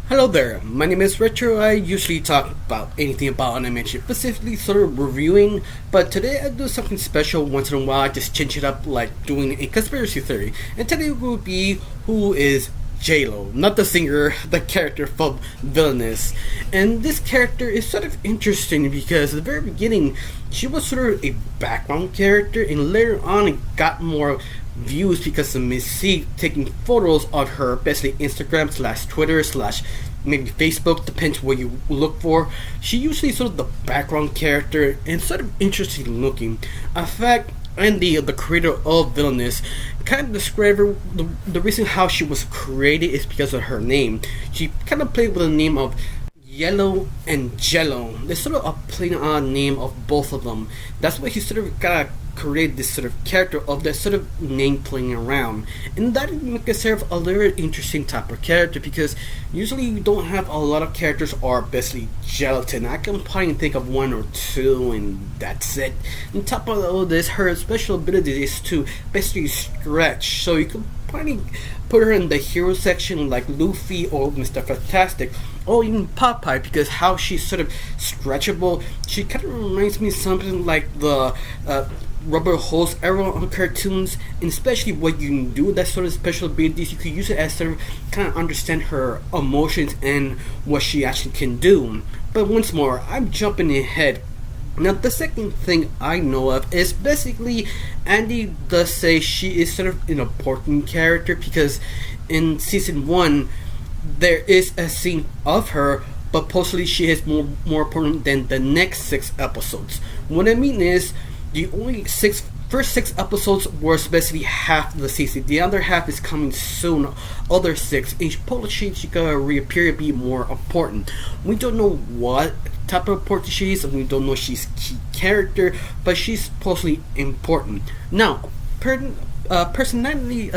Hello there, my name is Retro. I usually talk about anything about animation, specifically sort of reviewing, but today I do something special once in a while. I just change it up like doing a conspiracy theory. And today will be who is J-Lo, not the singer, the character from Villainous. And this character is sort of interesting because at the very beginning she was sort of a background character, and later on it got more views because of Missy taking photos of her, basically Instagram slash Twitter slash maybe Facebook, depends what you look for. She usually sort of the background character and sort of interesting looking. In fact, Andy, the creator of Villainous, kind of described her, the reason how she was created is because of her name. She kind of played with the name of Yellow and Jello. There's sort of a plain on name of both of them. That's why he sort of got create this sort of character of that sort of name playing around, and that makes it serve a very interesting type of character because usually you don't have a lot of characters are basically gelatin. I can probably think of one or two and that's it. On top of all this, her special ability is to basically stretch, so you can probably put her in the hero section like Luffy or Mr. Fantastic or even Popeye, because how she's sort of stretchable. She kind of reminds me of something like the Rubber Hose era on cartoons, and especially what you can do with that sort of special abilities, you could use it as sort of kind of understand her emotions and what she actually can do. But once more, I'm jumping ahead. Now, the second thing I know of is basically Andy does say she is sort of an important character because in season 1 there is a scene of her, but possibly she is more important than the next 6 episodes. What I mean is, the only first six episodes was basically half the season. The other half is coming soon. Other 6, each policy she gonna reappear to be more important. We don't know what type of important she is, and we don't know if she's key character, but she's supposedly important. Now, personality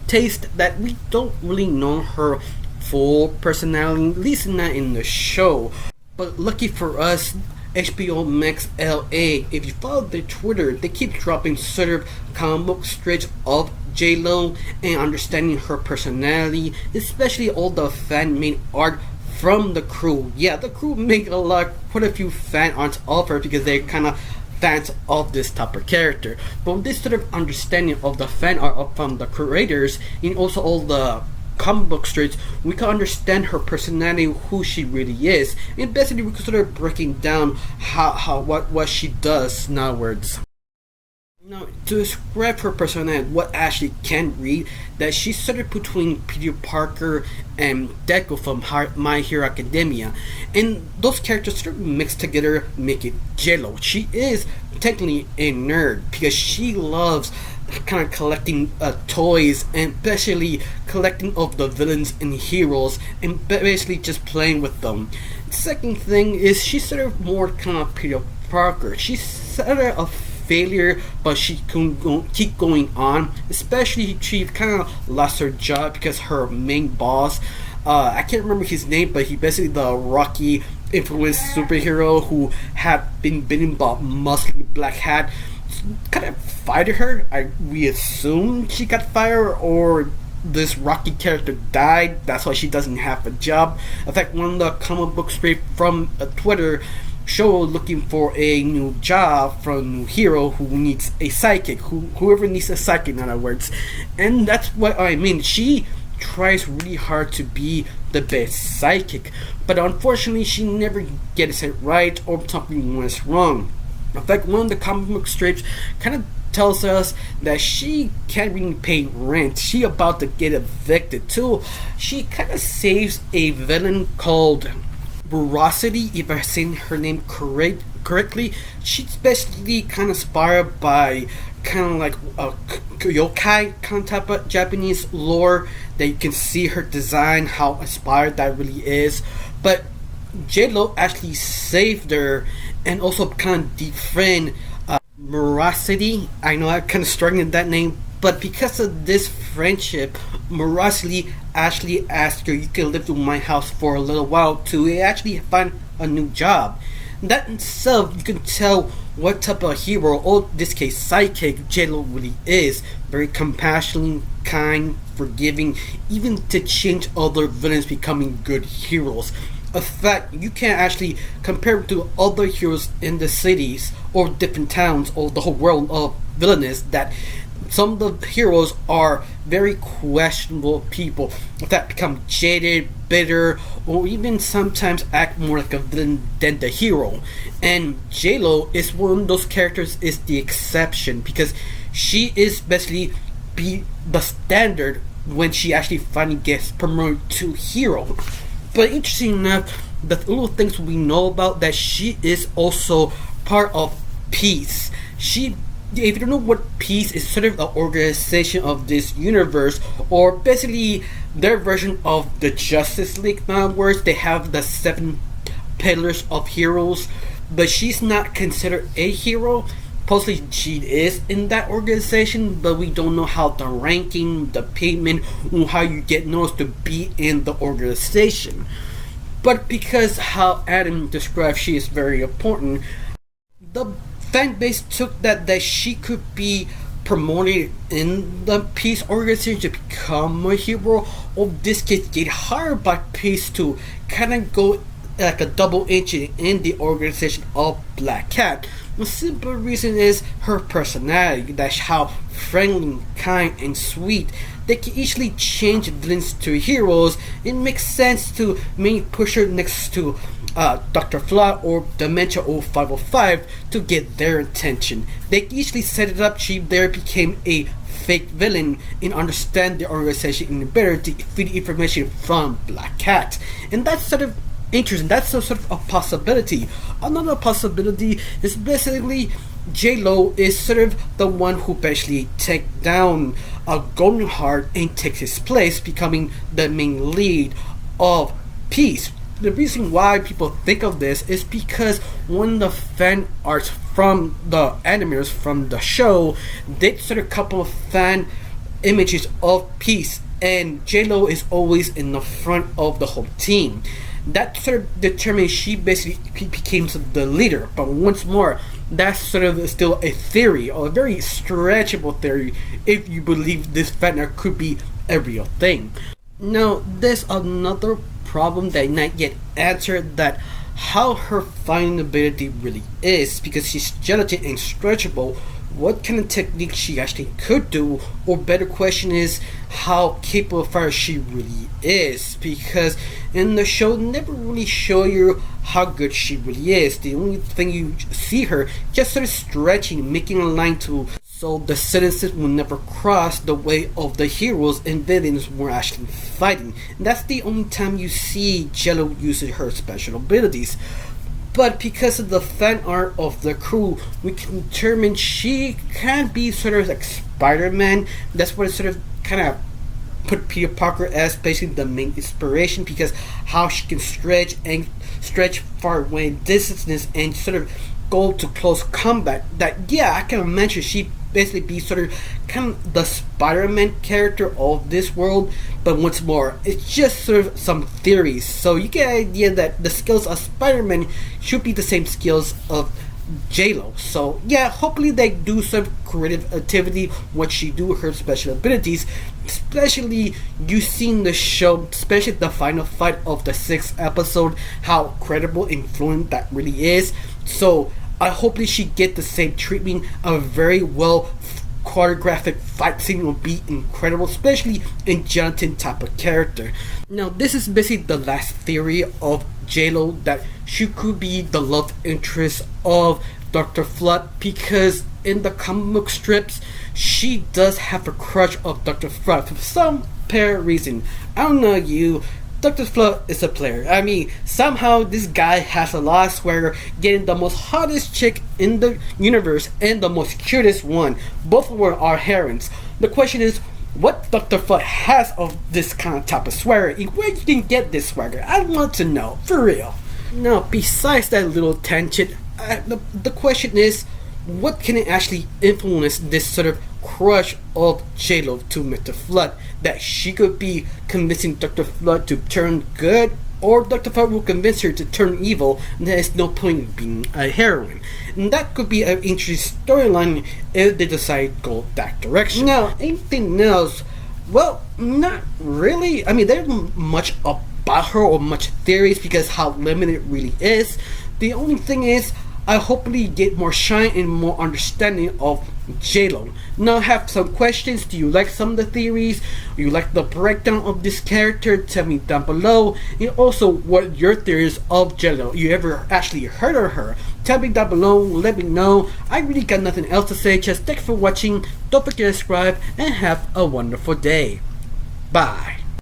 taste that we don't really know her full personality, at least not in the show. But lucky for us, HBO Max LA, if you follow their Twitter, they keep dropping sort of comic book strips of J-Lo and understanding her personality, especially all the fan-made art from the crew. Yeah, the crew make quite a few fan arts of her because they're kind of fans of this type of character. But with this sort of understanding of the fan art from the creators and also all the comic book strips, we can understand her personality, who she really is, and basically we can start breaking down what she does in other words. Now, to describe her personality, what Ashley can read, that she's sort of between Peter Parker and Deku from My Hero Academia, and those characters sort of mixed together make it J-Lo. She is technically a nerd because she loves kind of collecting toys, and especially collecting of the villains and heroes, and basically just playing with them. Second thing is she's sort of more kind of Peter Parker. She's sort of a failure, but she can keep going on. Especially she kind of lost her job because her main boss, I can't remember his name, but he basically the Rocky influenced superhero who had been bitten by muscly black hat, kind of fired her. We assume she got fired, or this Rocky character died. That's why she doesn't have a job. In fact, one of the comic book straight from Twitter show looking for a new job from a new hero who needs a sidekick, whoever needs a sidekick in other words. And that's what I mean. She tries really hard to be the best sidekick, but unfortunately she never gets it right, or something went wrong. In fact, one of the comic book strips kind of tells us that she can't really pay rent. She about to get evicted too. She kind of saves a villain called Veracity, if I'm saying her name correctly. She's basically kind of inspired by kind of like a yokai kind of type of Japanese lore, that you can see her design, how inspired that really is. But J-Lo actually saved her and also kind of defriend Veracity. I know I'm kind of struggling with that name, but because of this friendship, Veracity actually asked her, you can live in my house for a little while to actually find a new job. That in itself, you can tell what type of hero, or in this case sidekick, J-Lo really is. Very compassionate, kind, forgiving, even to change other villains becoming good heroes. A fact you can't actually compare to other heroes in the cities or different towns or the whole world of Villainous, that some of the heroes are very questionable people that become jaded, bitter, or even sometimes act more like a villain than the hero. And J-Lo is one of those characters, is the exception, because she is basically be the standard when she actually finally gets promoted to hero. But interesting enough, the little things we know about that, she is also part of Peace. If you don't know what Peace is, sort of an organization of this universe, or basically their version of the Justice League. In other words, they have the 7 pillars of heroes, but she's not considered a hero. Supposedly she is in that organization, but we don't know how the ranking, the payment, or how you get noticed to be in the organization. But because how Adam described she is very important, the fan base took that she could be promoted in the Peace organization to become a hero, or this kid get hired by Peace to kind of go like a double agent in the organization of Black Cat. The simple reason is her personality, that's how friendly, kind, and sweet. They can easily change villains to heroes. It makes sense to maybe push her next to Dr.Flug or Dementia 0505 to get their attention. They can easily set it up. She there became a fake villain and understand the organization in better to feed information from Black Cat. And that's sort of interesting. That's a sort of a possibility. Another possibility is basically J-Lo is sort of the one who basically take down Golden Heart and takes his place, becoming the main lead of Peace. The reason why people think of this is because one of the fan arts from the animators from the show did sort of couple of fan images of Peace, and J-Lo is always in the front of the whole team. That sort of determines she basically became the leader. But once more, that's sort of still a theory, or a very stretchable theory, if you believe this fan art could be a real thing. Now, there's another problem that not yet answered, that how her fighting ability really is, because she's gelatin and stretchable. What kind of technique she actually could do, or better question is how capable of fire she really is, because in the show never really show you how good she really is. The only thing you see her just sort of stretching, making a line to so the sentences will never cross the way of the heroes and villains we're actually fighting. And that's the only time you see Jello using her special abilities. But because of the fan art of the crew, we can determine she can be sort of like Spider-Man. That's what it sort of kind of put Peter Parker as basically the main inspiration, because how she can stretch far away distances and sort of go to close combat. That, yeah, I can imagine she basically be sort of kind of the Spider-Man character of this world. But once more, it's just sort of some theories, so you get an idea that the skills of Spider-Man should be the same skills of J-Lo. So yeah, hopefully they do some creative activity when she do her special abilities, especially you seen the show, especially the final fight of the 6th episode, how credible and fluent that really is. So I hopefully she get the same treatment. A very well choreographic fight scene will be incredible, especially in Jonathan type of character. Now this is basically the last theory of J-Lo, that she could be the love interest of Dr.Flug, because in the comic book strips she does have a crush of Dr.Flug for some apparent reason. I don't know you, Dr.Flug is a player. I mean, somehow this guy has a lot of swagger, getting the most hottest chick in the universe and the most cutest one. Both of them are herons. The question is, what Dr.Flug has of this kind of type of swagger, and where you can get this swagger? I want to know, for real. Now, besides that little tangent, the question is, what can it actually influence this sort of crush of J-Lo to Mr. Flood, that she could be convincing Dr. Flood to turn good, or Dr. Flood will convince her to turn evil, and there is no point in being a heroine. And that could be an interesting storyline if they decide to go that direction. Now, anything else, Well, not really. I mean, there's much about her or much theories because how limited it really is. The only thing is, I hopefully get more shine and more understanding of JLo. Now I have some questions. Do you like some of the theories? Do you like the breakdown of this character? Tell me down below. And also, what your theories of JLo? You ever actually heard of her? Tell me down below. Let me know. I really got nothing else to say. Just thanks for watching. Don't forget to subscribe and have a wonderful day. Bye.